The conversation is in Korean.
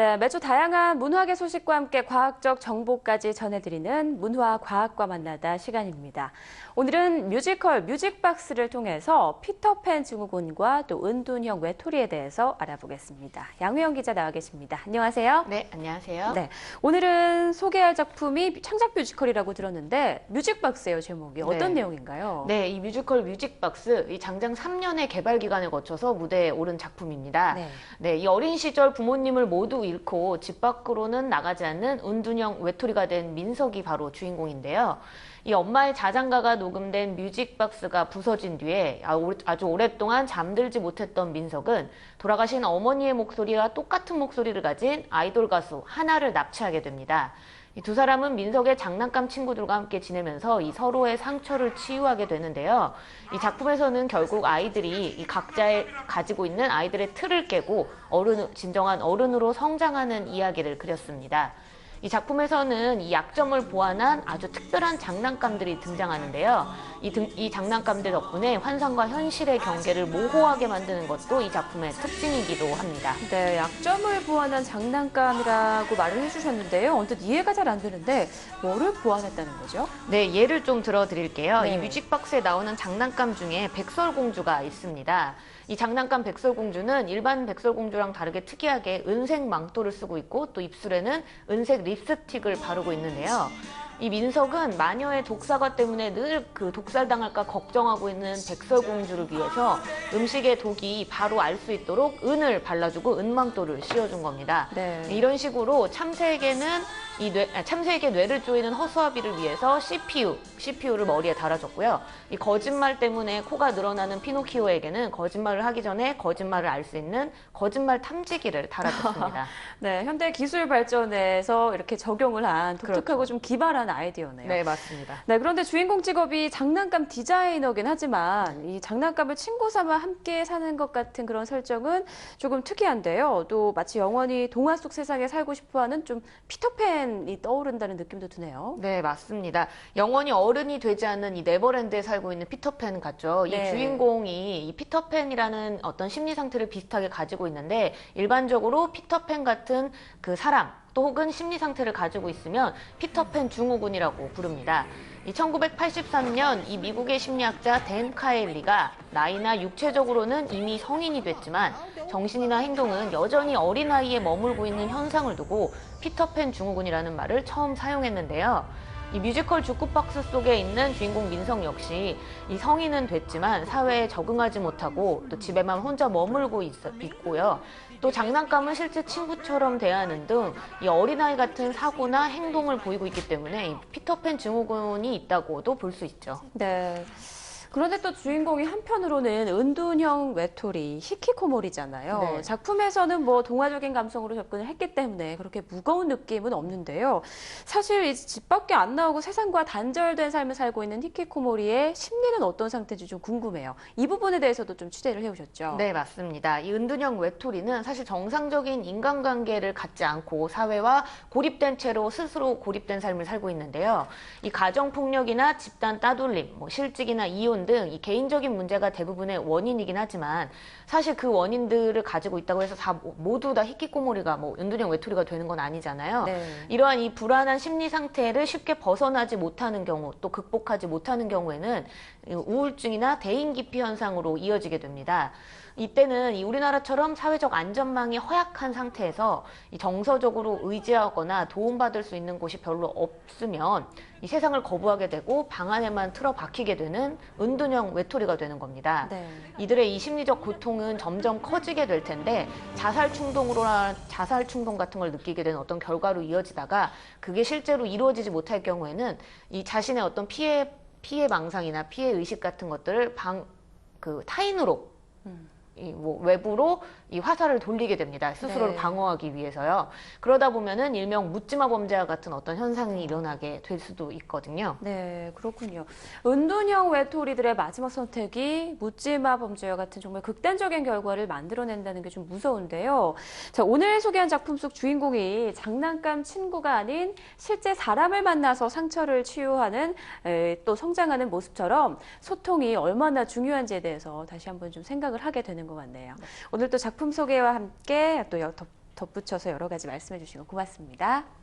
네, 매주 다양한 문화계 소식과 함께 과학적 정보까지 전해드리는 문화과학과 만나다 시간입니다. 오늘은 뮤지컬 뮤직박스를 통해서 피터팬 증후군과 또 은둔형 외톨이에 대해서 알아보겠습니다. 양우영 기자 나와 계십니다. 안녕하세요. 네, 안녕하세요. 네, 오늘은 소개할 작품이 창작 뮤지컬이라고 들었는데 뮤직박스예요, 제목이. 어떤 내용인가요? 네, 이 뮤지컬 뮤직박스, 이 장장 3년의 개발 기간을 거쳐서 무대에 오른 작품입니다. 네, 이 어린 시절 부모님을 모두 잃고 집 밖으로는 나가지 않는 은둔형 외톨이가 된 민석이 바로 주인공인데요. 이 엄마의 자장가가 녹음된 뮤직박스가 부서진 뒤에 아주 오랫동안 잠들지 못했던 민석은 돌아가신 어머니의 목소리와 똑같은 목소리를 가진 아이돌 가수 하나를 납치하게 됩니다. 이 두 사람은 민석의 장난감 친구들과 함께 지내면서 이 서로의 상처를 치유하게 되는데요. 이 작품에서는 결국 아이들이 이 각자의 가지고 있는 아이들의 틀을 깨고 진정한 어른으로 성장하는 이야기를 그렸습니다. 이 작품에서는 이 약점을 보완한 아주 특별한 장난감들이 등장하는데요. 이 장난감들 덕분에 환상과 현실의 경계를 모호하게 만드는 것도 이 작품의 특징이기도 합니다. 네, 약점을 보완한 장난감이라고 말을 해주셨는데요. 언뜻 이해가 잘 안 되는데 뭐를 보완했다는 거죠? 네, 예를 좀 들어드릴게요. 네. 이 뮤직박스에 나오는 장난감 중에 백설공주가 있습니다. 이 장난감 백설공주는 일반 백설공주랑 다르게 특이하게 은색 망토를 쓰고 있고 또 입술에는 은색 립스틱을 바르고 있는데요. 이 민석은 마녀의 독사과 때문에 늘 그 독살당할까 걱정하고 있는 백설공주를 위해서 음식의 독이 바로 알 수 있도록 은을 발라주고 은망토를 씌워준 겁니다. 네. 이런 식으로 참새에게 뇌를 쪼이는 허수아비를 위해서 CPU를 머리에 달아줬고요. 이 거짓말 때문에 코가 늘어나는 피노키오에게는 거짓말을 하기 전에 거짓말을 알 수 있는 거짓말 탐지기를 달아줬습니다. 네, 현대 기술 발전에서 이렇게 적용을 한 독특하고 그렇죠. 좀 기발한 아이디어네요. 네, 맞습니다. 네, 그런데 주인공 직업이 장난감 디자이너긴 하지만 이 장난감을 친구 삼아 함께 사는 것 같은 그런 설정은 조금 특이한데요. 또 마치 영원히 동화 속 세상에 살고 싶어하는 좀 피터팬이 떠오른다는 느낌도 드네요. 네, 맞습니다. 영원히 어른이 되지 않는 이 네버랜드에 살고 있는 피터팬 같죠. 이 네. 주인공이 이 피터팬이라는 어떤 심리 상태를 비슷하게 가지고 있는데 일반적으로 피터팬 같은 그 사람 또 혹은 심리 상태를 가지고 있으면 피터팬 증후군이라고 부릅니다. 이 1983년 이 미국의 심리학자 댄 카일리가 나이나 육체적으로는 이미 성인이 됐지만 정신이나 행동은 여전히 어린아이에 머물고 있는 현상을 두고 피터팬 증후군이라는 말을 처음 사용했는데요. 이 뮤지컬 주크박스 속에 있는 주인공 민석 역시 이 성인은 됐지만 사회에 적응하지 못하고 또 집에만 혼자 머물고 있고요. 또 장난감은 실제 친구처럼 대하는 등 이 어린아이 같은 사고나 행동을 보이고 있기 때문에 이 피터팬 증후군이 있다고도 볼 수 있죠. 네. 그런데 또 주인공이 한편으로는 은둔형 외톨이 히키코모리잖아요. 네. 작품에서는 뭐 동화적인 감성으로 접근을 했기 때문에 그렇게 무거운 느낌은 없는데요. 사실 이제 집 밖에 안 나오고 세상과 단절된 삶을 살고 있는 히키코모리의 심리는 어떤 상태인지 좀 궁금해요. 이 부분에 대해서도 좀 취재를 해오셨죠? 네, 맞습니다. 이 은둔형 외톨이는 사실 정상적인 인간관계를 갖지 않고 사회와 고립된 채로 스스로 고립된 삶을 살고 있는데요. 이 가정폭력이나 집단 따돌림, 실직이나 이혼 등 이 개인적인 문제가 대부분의 원인이긴 하지만 사실 그 원인들을 가지고 있다고 해서 모두 다 히키코모리가 은둔형 외톨이가 되는 건 아니잖아요. 네. 이러한 이 불안한 심리 상태를 쉽게 벗어나지 못하는 경우 또 극복하지 못하는 경우에는 우울증이나 대인기피 현상으로 이어지게 됩니다. 이때는 우리나라처럼 사회적 안전망이 허약한 상태에서 정서적으로 의지하거나 도움받을 수 있는 곳이 별로 없으면 이 세상을 거부하게 되고 방 안에만 틀어박히게 되는 은둔형 외톨이가 되는 겁니다. 네. 이들의 이 심리적 고통은 점점 커지게 될 텐데 자살 충동 같은 걸 느끼게 되는 어떤 결과로 이어지다가 그게 실제로 이루어지지 못할 경우에는 이 자신의 어떤 피해 망상이나 피해 의식 같은 것들을 타인으로 외부로 이 화살을 돌리게 됩니다. 스스로를 네. 방어하기 위해서요. 그러다 보면은 일명 묻지마 범죄와 같은 어떤 현상이 일어나게 될 수도 있거든요. 네, 그렇군요. 은둔형 외톨이들의 마지막 선택이 묻지마 범죄와 같은 정말 극단적인 결과를 만들어낸다는 게 좀 무서운데요. 자, 오늘 소개한 작품 속 주인공이 장난감 친구가 아닌 실제 사람을 만나서 상처를 치유하는 또 성장하는 모습처럼 소통이 얼마나 중요한지에 대해서 다시 한번 좀 생각을 하게 되는 것 같네요. 오늘 또 작품 소개와 함께 또 덧붙여서 여러 가지 말씀해 주신 거 고맙습니다.